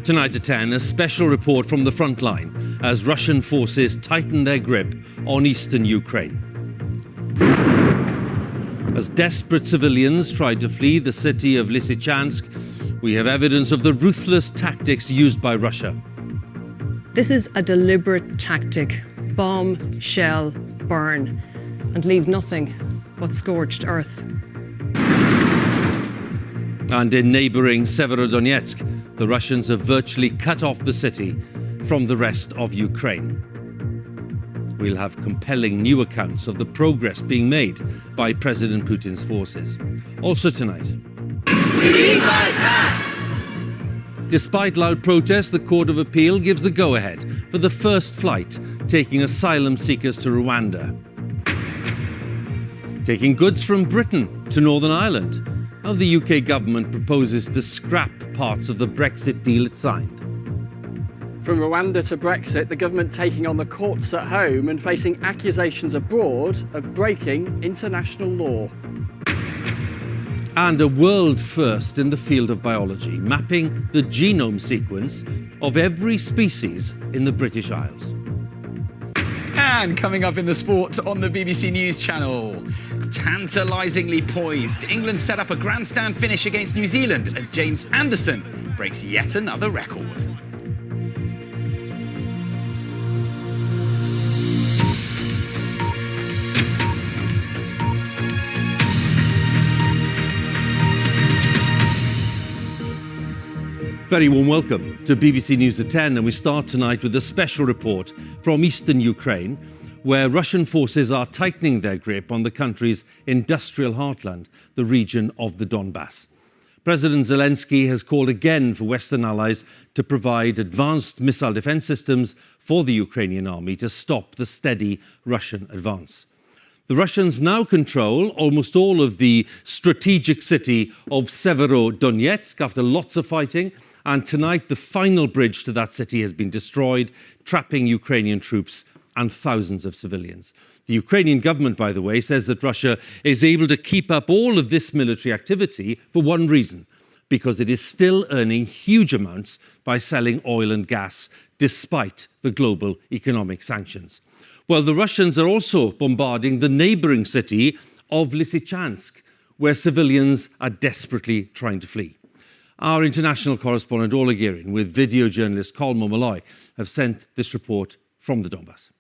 Tonight at 10, a special report from the front line as Russian forces tighten their grip on eastern Ukraine. As desperate civilians try to flee the city of Lysychansk, we have evidence of the ruthless tactics used by Russia. This is a deliberate tactic: bomb, shell, burn, and leave nothing but scorched earth. And in neighbouring Severodonetsk, the Russians have virtually cut off the city from the rest of Ukraine. We'll have compelling new accounts of the progress being made by President Putin's forces. Also tonight. We fight back! Despite loud protests, the Court of Appeal gives the go-ahead for the first flight taking asylum seekers to Rwanda. Taking goods from Britain to Northern Ireland. How the UK government proposes to scrap parts of the Brexit deal it signed. From Rwanda to Brexit, the government taking on the courts at home and facing accusations abroad of breaking international law. And a world first in the field of biology, mapping the genome sequence of every species in the British Isles. And coming up in the sport on the BBC News Channel, tantalisingly poised, England set up a grandstand finish against New Zealand as James Anderson breaks yet another record. Very warm welcome to BBC News at 10, and we start tonight with a special report from eastern Ukraine, where Russian forces are tightening their grip on the country's industrial heartland, the region of the Donbass. President Zelensky has called again for Western allies to provide advanced missile defense systems for the Ukrainian army to stop the steady Russian advance. The Russians now control almost all of the strategic city of Severodonetsk after lots of fighting. And tonight, the final bridge to that city has been destroyed, trapping Ukrainian troops and thousands of civilians. The Ukrainian government, by the way, says that Russia is able to keep up all of this military activity for one reason: because it is still earning huge amounts by selling oil and gas, despite the global economic sanctions. Well, the Russians are also bombarding the neighbouring city of Lysychansk, where civilians are desperately trying to flee. Our international correspondent Ola Girin with video journalist Colm Malloy have sent this report from the Donbass.